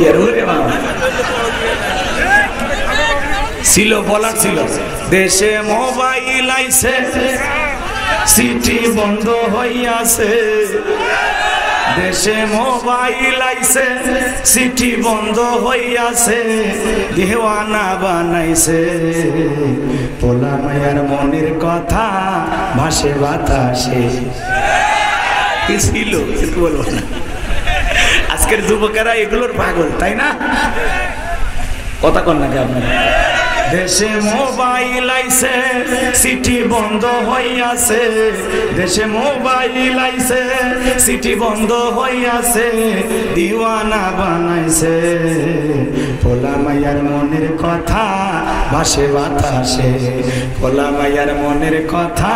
কি আর ওরে বাবা ছিল বলার ছিল দেশে মোবাইল আইছে সিটি বন্ধ হইয়াছে দেশে মোবাইল আইছে সিটি বন্ধ হইয়াছে দেওয়ানা বানাইছে পোলা মায়ের মনের কথা ভাসে বাতাসে কি ছিল একটু বলবো না আজকের যুবকেরা এগুলোর পাগল তাই না কথা কন নাকি আপনারা দেশে মোবাইল আইছে সিটি বন্ধ হইয়াছে দেশে মোবাইল আইছে সিটি বন্ধ হইয়াছে দিওয়ানা বানাইছে পোলা মাইয়ার মনের কথা ভাসে বাতাসে পোলা মাইয়ার মনের কথা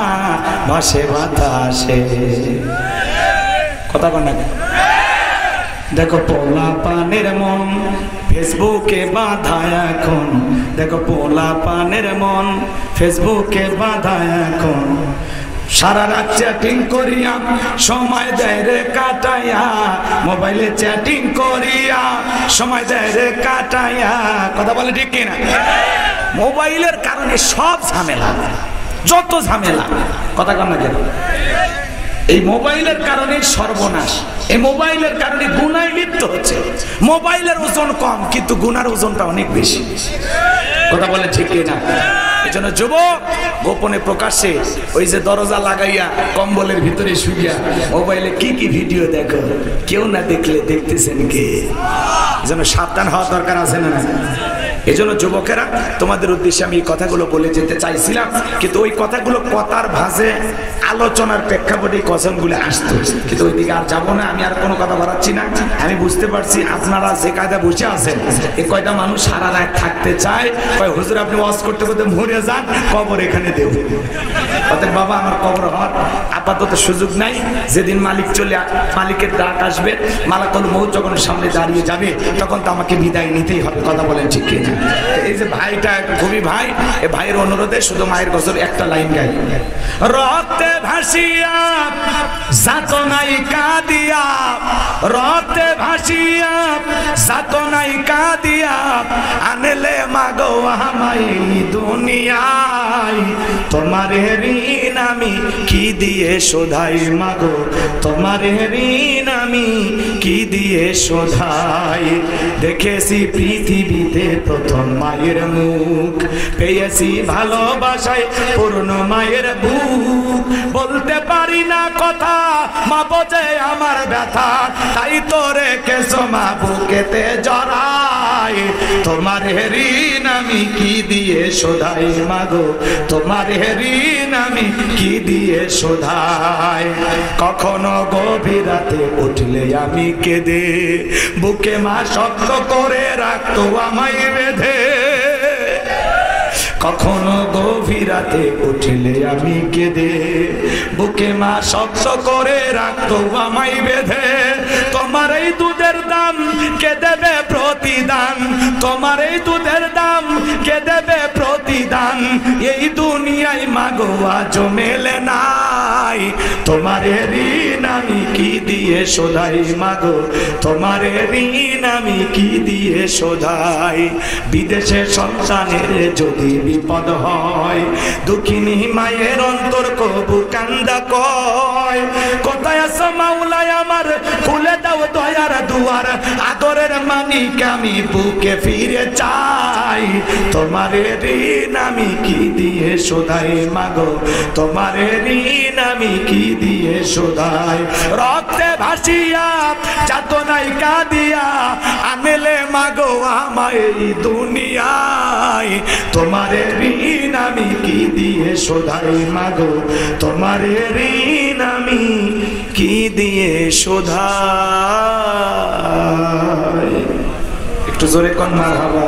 ভাসে বাতাসে কথা কন নাকি দেখো পোলা পানের মন ফেসবুকে বাঁধা এখন দেখো পোলা পানের মন ফেসবুকে বাঁধা এখন সারা রাত চ্যাটিং করিয়া সময় দেয় রে কাটাইয়া মোবাইলে চ্যাটিং করিয়া সময় দেয় রে কাটাইয়া কথা বলে ঠিক কিনা মোবাইলের কারণে সব ঝামেলা যত ঝামেলা কথা কন না কেন এই মোবাইলের কারণে সর্বনাশ এই মোবাইলের কারণে গুনায় লিপ্ত হচ্ছে মোবাইলের ওজন কম কিন্তু গুনার ওজনটা অনেক বেশি কথা বলে ঠিক না এজন্য যুবক গোপনে প্রকাশ্যে ওই যে দরজা লাগাইয়া কম্বলের ভিতরে শুইয়া মোবাইলে কি কি ভিডিও দেখো কেউ না দেখলে দেখতেছেন কে যেন সাবধান হওয়া দরকার আছে না এজন্য যুবকেরা তোমাদের উদ্দেশ্যে আমি এই কথাগুলো বলে যেতে চাইছিলাম কিন্তু ওই কথাগুলো কথার ভাষে আলোচনার প্রেক্ষাপটে কসমগুলো আসতো কিন্তু ওইদিকে আর যাবো না আমি আর কোনো কথা বাড়াচ্ছি না আমি বুঝতে পারছি আপনারা যে কায়দা বসে আছেন এই কয়টা মানুষ সারা রাত থাকতে চায় কয় হুজুর আপনি ওয়াজ করতে করতে মরে যান কবর এখানে দেব অতএব বাবা আমার কবর হওয়ার আপাতত সুযোগ নাই যেদিন মালিকের ডাক আসবে মালাকুল মউত যখন সামনে দাঁড়িয়ে যাবে তখন তো আমাকে বিদায় নিতেই হবে কথা বলেন ঠিক কিনা এই যে ভাইটা খুবই ভাই এই ভাইয়ের অনুরোধে শুধু মায়ের গজল একটা লাইন গাই রক্তে ভাসিয়া যাতনাই কাঁদিয়া রক্তে ভাসিয়া যাতনাই কাঁদিয়া আনলে মাগো আমায় দুনিয়ায় তোমার ঋণ আমি কি দিয়ে শোধাই মাগো তোমার ঋণ আমি কি দিয়ে শোধাই দেখেছি পৃথিবীতে প্রথম মায়ের মুখ পেয়েছি ভালোবাসায় পূর্ণ মায়ের বুক বলতে পারি না কথা মা বোঝে আমার ব্যথা তাই তো রেখেছো মা বুকেতে জড়াই তোমার ঋণ আমি কি দিয়ে শোধাই মাগো তোমার ঋণ আমি কি দিয়ে শোধাই কখনো গভীর রাতে উঠলে আমি কেঁদে বুকে মা শক্ত করে রাখতো আমায় বেঁধে কখনো গভীর রাতে উঠলে আমি কেঁদে বুকে মা শক্ত করে রাখতো আমায় বেঁধে তোমার এই দুধের দাম কে দেবে প্রতিদান তোমার এই দুধের দাম কে দেবে প্রতিদান এই দুনিয়ায় মাগো আজ মেলে নাই তোমার ঋণ আমি কি দিয়ে শোধাই মাগো তোমার ঋণ আমি কি দিয়ে শোধাই বিদেশে সন্তানের যদি বিপদ হয় দুঃখিনী মায়ের অন্তর কবু কান্দা কয় কোথায় আছো মাওলাই আমার খুলে দাও দয়ার দুয়ার আদরের মানিক আমি বুকে ফিরে চাই তোমার ঋণ আমি কি দিয়ে শোধাই মাগো তোমার ঋণ আমি কি দিয়ে শোধাই রক্তে ভাসিয়া যাতনাই কাঁদিয়া আনলে মাগো আমায় দুনিয়ায় তোমার ঋণ আমি কি দিয়ে শোধাই মাগো তোমার ঋণ আমি কি দিয়ে শোধাই একটু জোরে কোন মারহাবা